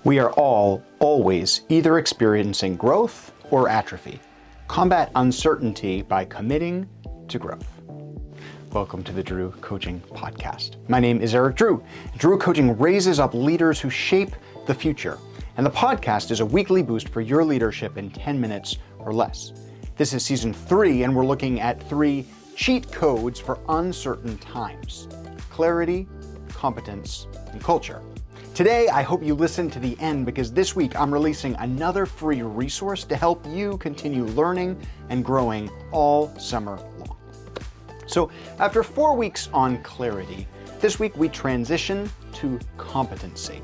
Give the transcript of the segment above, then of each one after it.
We are all always either experiencing growth or atrophy. Combat uncertainty by committing to growth. Welcome to the Drew Coaching Podcast. My name is Eric Drew. Drew Coaching raises up leaders who shape the future. And the podcast is a weekly boost for your leadership in 10 minutes or less. This is season 3, and we're looking at 3 cheat codes for uncertain times: clarity, competence, and culture. Today, I hope you listen to the end because this week I'm releasing another free resource to help you continue learning and growing all summer long. So after 4 weeks on clarity, this week we transition to competency.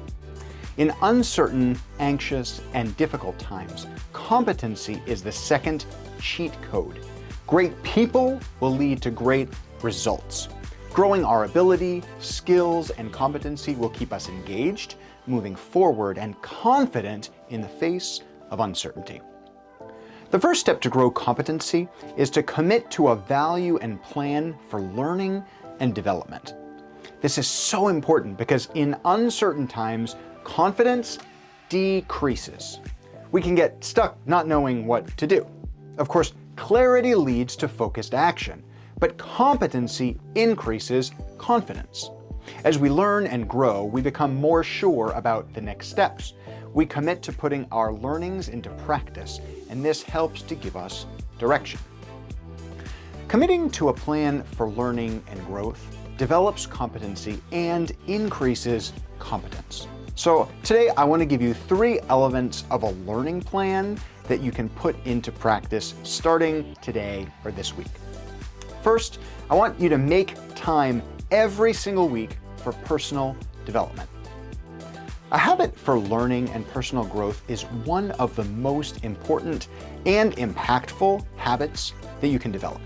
In uncertain, anxious, and difficult times, competency is the second cheat code. Great people will lead to great results. Growing our ability, skills, and competency will keep us engaged, moving forward, and confident in the face of uncertainty. The first step to grow competency is to commit to a value and plan for learning and development. This is so important because in uncertain times, confidence decreases. We can get stuck not knowing what to do. Of course, clarity leads to focused action, but competency increases confidence. As we learn and grow, we become more sure about the next steps. We commit to putting our learnings into practice, and this helps to give us direction. Committing to a plan for learning and growth develops competency and increases competence. So today I want to give you 3 elements of a learning plan that you can put into practice starting today or this week. First, I want you to make time every single week for personal development. A habit for learning and personal growth is one of the most important and impactful habits that you can develop.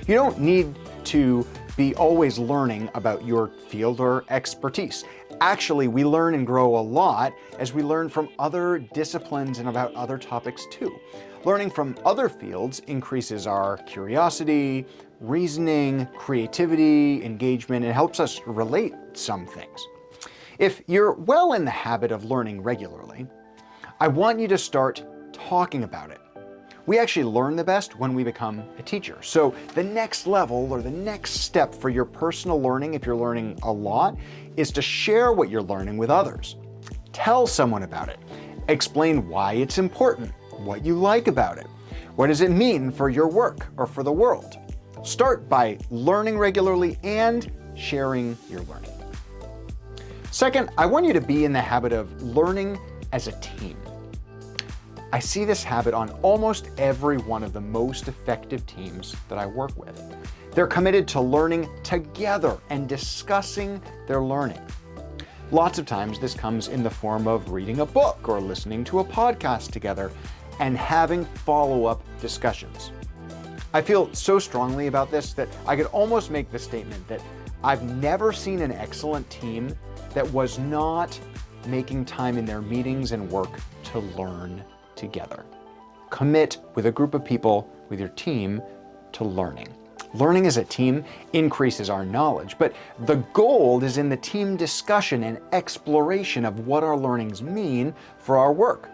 You don't need to be always learning about your field or expertise. Actually, we learn and grow a lot as we learn from other disciplines and about other topics too. Learning from other fields increases our curiosity, reasoning, creativity, engagement, and helps us relate some things. If you're well in the habit of learning regularly, I want you to start talking about it. We actually learn the best when we become a teacher. So the next level or the next step for your personal learning, if you're learning a lot, is to share what you're learning with others. Tell someone about it. Explain why it's important, what you like about it. What does it mean for your work or for the world? Start by learning regularly and sharing your learning. Second, I want you to be in the habit of learning as a team. I see this habit on almost every one of the most effective teams that I work with. They're committed to learning together and discussing their learning. Lots of times this comes in the form of reading a book or listening to a podcast together and having follow-up discussions. I feel so strongly about this that I could almost make the statement that I've never seen an excellent team that was not making time in their meetings and work to learn together. Commit with a group of people, with your team, to learning. Learning as a team increases our knowledge, but the gold is in the team discussion and exploration of what our learnings mean for our work.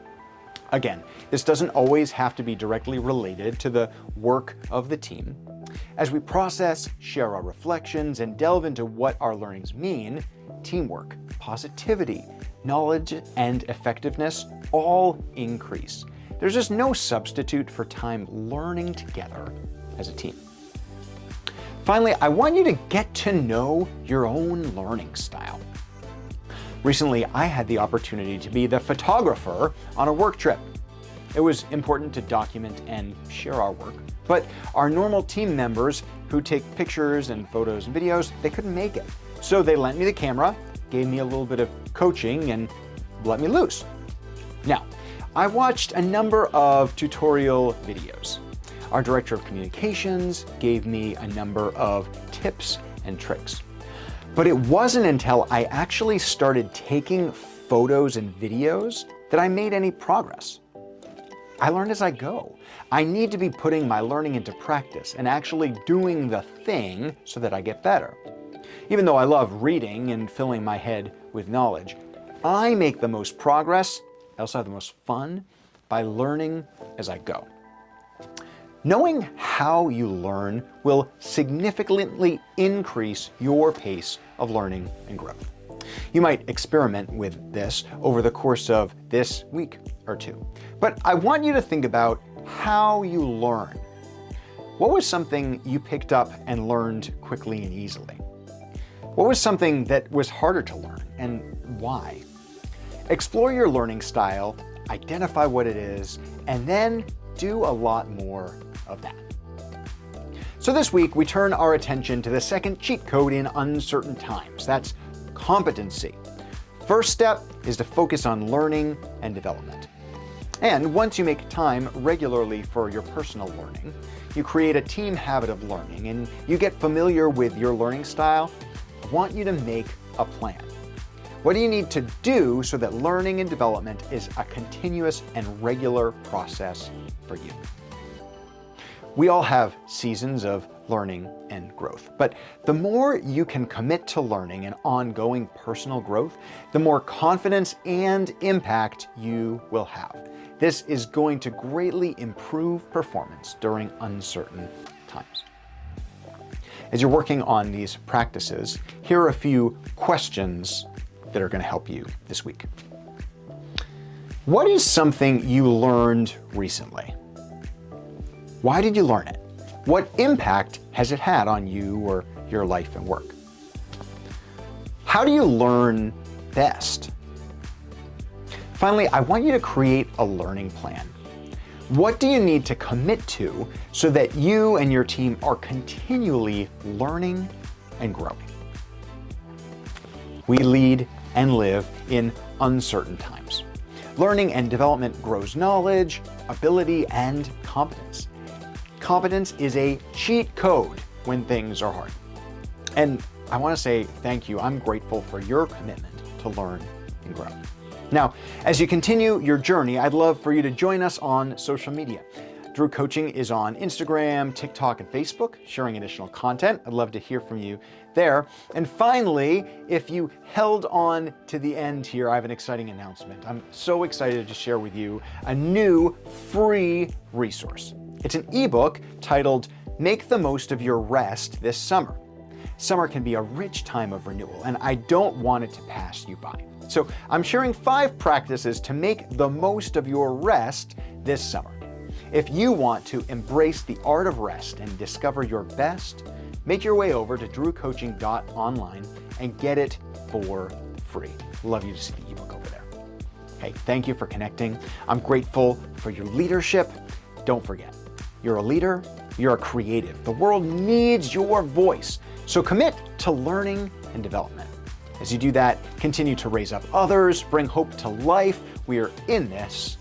Again, this doesn't always have to be directly related to the work of the team. As we process, share our reflections, and delve into what our learnings mean, teamwork, positivity, knowledge, and effectiveness all increase. There's just no substitute for time learning together as a team. Finally, I want you to get to know your own learning style. Recently, I had the opportunity to be the photographer on a work trip. It was important to document and share our work, but our normal team members who take pictures and photos and videos, they couldn't make it. So they lent me the camera, gave me a little bit of coaching, and let me loose. Now, I watched a number of tutorial videos. Our director of communications gave me a number of tips and tricks. But it wasn't until I actually started taking photos and videos that I made any progress. I learn as I go. I need to be putting my learning into practice and actually doing the thing so that I get better. Even though I love reading and filling my head with knowledge, I make the most progress, I also have the most fun by learning as I go. Knowing how you learn will significantly increase your pace of learning and growth. You might experiment with this over the course of this week or two, but I want you to think about how you learn. What was something you picked up and learned quickly and easily? What was something that was harder to learn, and why? Explore your learning style, identify what it is, and then do a lot more of that. So this week, we turn our attention to the second cheat code in uncertain times. That's competency. First step is to focus on learning and development. And once you make time regularly for your personal learning, you create a team habit of learning and you get familiar with your learning style, I want you to make a plan. What do you need to do so that learning and development is a continuous and regular process for you? We all have seasons of learning and growth, but the more you can commit to learning and ongoing personal growth, the more confidence and impact you will have. This is going to greatly improve performance during uncertain times. As you're working on these practices, here are a few questions that are going to help you this week. What is something you learned recently? Why did you learn it? What impact has it had on you or your life and work? How do you learn best? Finally, I want you to create a learning plan. What do you need to commit to so that you and your team are continually learning and growing? We lead and live in uncertain times. Learning and development grows knowledge, ability, and competence. Competence is a cheat code when things are hard. And I want to say thank you. I'm grateful for your commitment to learn and grow. Now, as you continue your journey, I'd love for you to join us on social media. Drew Coaching is on Instagram, TikTok, and Facebook, sharing additional content. I'd love to hear from you there. And finally, if you held on to the end here, I have an exciting announcement. I'm so excited to share with you a new free resource. It's an ebook titled Make the Most of Your Rest This Summer. Summer can be a rich time of renewal, and I don't want it to pass you by. So I'm sharing 5 practices to make the most of your rest this summer. If you want to embrace the art of rest and discover your best, make your way over to drewcoaching.online and get it for free. Love you to see the ebook over there. Hey, thank you for connecting. I'm grateful for your leadership. Don't forget, you're a leader, you're a creative. The world needs your voice. So commit to learning and development. As you do that, continue to raise up others, bring hope to life. We are in this